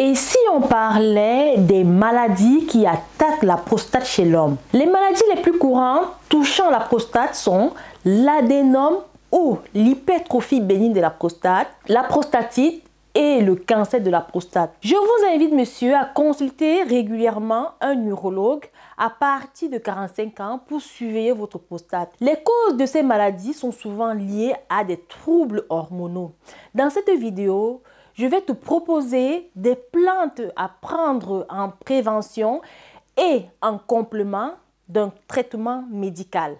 Et si on parlait des maladies qui attaquent la prostate chez l'homme? Les maladies les plus courantes touchant la prostate sont l'adénome ou l'hypertrophie bénigne de la prostatite et le cancer de la prostate. Je vous invite, monsieur, à consulter régulièrement un urologue à partir de 45 ans pour surveiller votre prostate. Les causes de ces maladies sont souvent liées à des troubles hormonaux. Dans cette vidéo, je vais te proposer des plantes à prendre en prévention et en complément d'un traitement médical.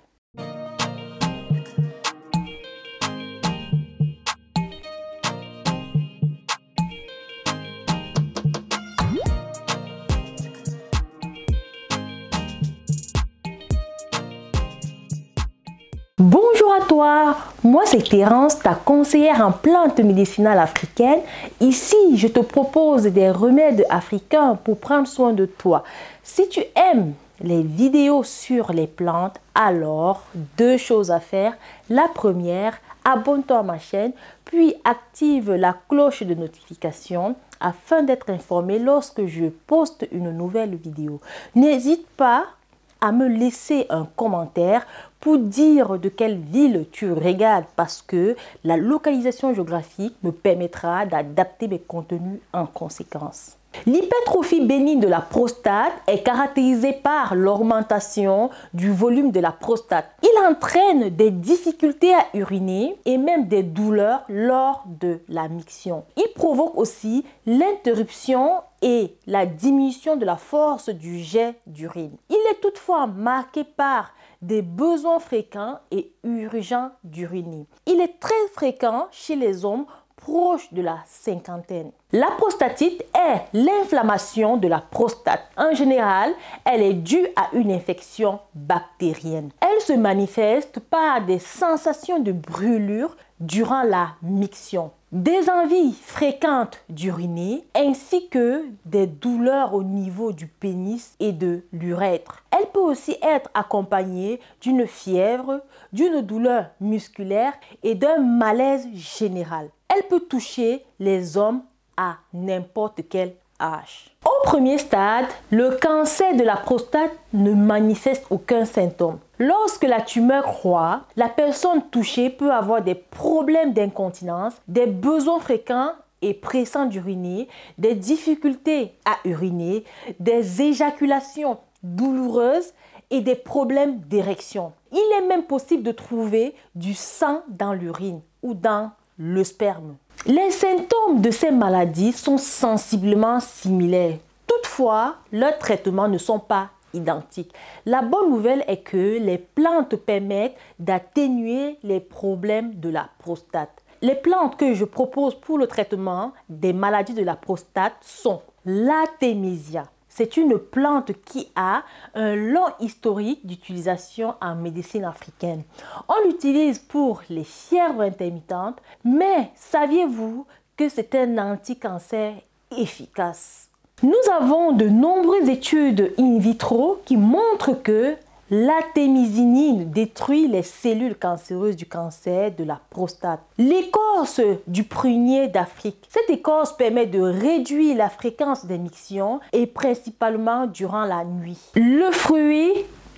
Bonjour à toi, moi c'est Thérence, ta conseillère en plantes médicinales africaines. Ici, je te propose des remèdes africains pour prendre soin de toi. Si tu aimes les vidéos sur les plantes, alors deux choses à faire. La première, abonne-toi à ma chaîne, puis active la cloche de notification afin d'être informé lorsque je poste une nouvelle vidéo. N'hésite pas à me laisser un commentaire pour dire de quelle ville tu regardes parce que la localisation géographique me permettra d'adapter mes contenus en conséquence. L'hypertrophie bénigne de la prostate est caractérisée par l'augmentation du volume de la prostate. Il entraîne des difficultés à uriner et même des douleurs lors de la miction. Il provoque aussi l'interruption et la diminution de la force du jet d'urine. Il est toutefois marqué par des besoins fréquents et urgents d'uriner. Il est très fréquent chez les hommes proche de la cinquantaine. La prostatite est l'inflammation de la prostate. En général, elle est due à une infection bactérienne. Elle se manifeste par des sensations de brûlure durant la miction, des envies fréquentes d'uriner ainsi que des douleurs au niveau du pénis et de l'urètre. Elle peut aussi être accompagnée d'une fièvre, d'une douleur musculaire et d'un malaise général. Elle peut toucher les hommes à n'importe quel âge. Au premier stade, le cancer de la prostate ne manifeste aucun symptôme. Lorsque la tumeur croît, la personne touchée peut avoir des problèmes d'incontinence, des besoins fréquents et pressants d'uriner, des difficultés à uriner, des éjaculations douloureuses et des problèmes d'érection. Il est même possible de trouver du sang dans l'urine ou dans le sperme. Les symptômes de ces maladies sont sensiblement similaires. Toutefois, leurs traitements ne sont pas identiques. La bonne nouvelle est que les plantes permettent d'atténuer les problèmes de la prostate. Les plantes que je propose pour le traitement des maladies de la prostate sont l'artémisia. C'est une plante qui a un long historique d'utilisation en médecine africaine. On l'utilise pour les fièvres intermittentes, mais saviez-vous que c'est un anti-cancer efficace? Nous avons de nombreuses études in vitro qui montrent que l'artémisinine détruit les cellules cancéreuses du cancer de la prostate. L'écorce du prunier d'Afrique. Cette écorce permet de réduire la fréquence des mictions et principalement durant la nuit. Le fruit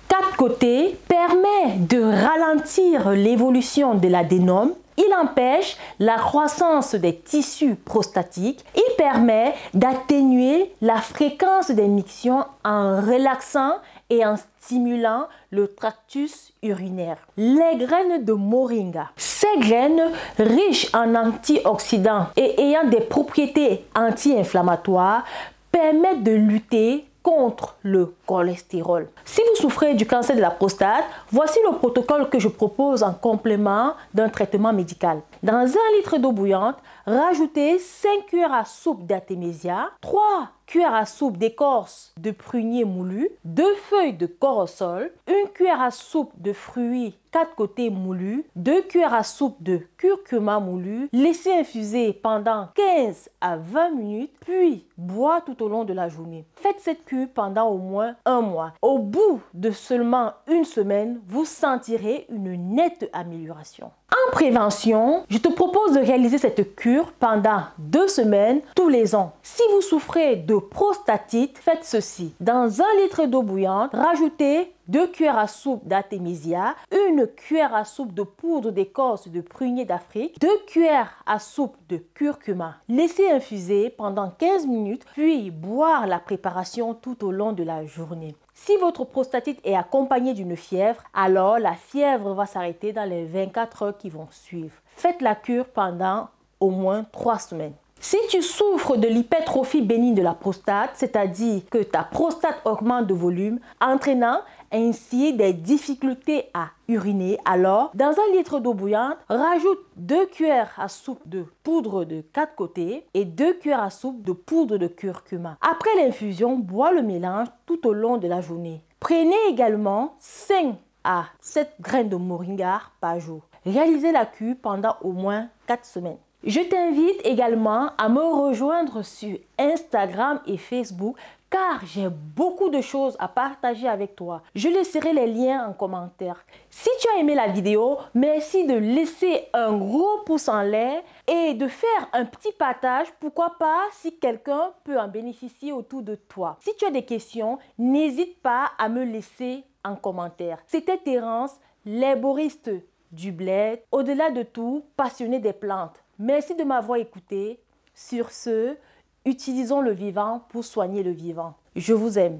4 côtés permet de ralentir l'évolution de l'adénome. Il empêche la croissance des tissus prostatiques. Il permet d'atténuer la fréquence des mictions en relaxant et en stimulant le tractus urinaire. Les graines de moringa. Ces graines riches en antioxydants et ayant des propriétés anti-inflammatoires permettent de lutter contre le cholestérol. Si vous souffrez du cancer de la prostate, voici le protocole que je propose en complément d'un traitement médical. Dans 1 litre d'eau bouillante, rajoutez 5 cuillères à soupe d'artémisia, 3 cuillères à soupe d'écorce de prunier moulu, 2 feuilles de corosol, 1 cuillère à soupe de fruits 4 côtés moulus, 2 cuillères à soupe de curcuma moulu. Laissez infuser pendant 15 à 20 minutes, puis boire tout au long de la journée. Faites cette cure pendant au moins 1 mois. Au bout de seulement 1 semaine, vous sentirez une nette amélioration. En prévention, je te propose de réaliser cette cure pendant 2 semaines tous les ans. Si vous souffrez de prostatite, faites ceci. Dans 1 litre d'eau bouillante, rajoutez 2 cuillères à soupe d'artémisia, 1 cuillère à soupe de poudre d'écorce de prunier d'Afrique, 2 cuillères à soupe de curcuma. Laissez infuser pendant 15 minutes, puis boire la préparation tout au long de la journée. Si votre prostatite est accompagnée d'une fièvre, alors la fièvre va s'arrêter dans les 24 heures qui vont suivre. Faites la cure pendant au moins 3 semaines. Si tu souffres de l'hypertrophie bénigne de la prostate, c'est-à-dire que ta prostate augmente de volume, entraînant ainsi des difficultés à uriner, alors dans 1 litre d'eau bouillante, rajoute 2 cuillères à soupe de poudre de 4 côtés et 2 cuillères à soupe de poudre de curcuma. Après l'infusion, bois le mélange tout au long de la journée. Prenez également 5 à 7 graines de moringa par jour. Réalisez la cure pendant au moins 4 semaines. Je t'invite également à me rejoindre sur Instagram et Facebook car j'ai beaucoup de choses à partager avec toi. Je laisserai les liens en commentaire. Si tu as aimé la vidéo, merci de laisser un gros pouce en l'air et de faire un petit partage, pourquoi pas si quelqu'un peut en bénéficier autour de toi. Si tu as des questions, n'hésite pas à me laisser en commentaire. C'était Terence, l'herboriste du bled, au-delà de tout, passionné des plantes. Merci de m'avoir écouté. Sur ce, utilisons le vivant pour soigner le vivant. Je vous aime.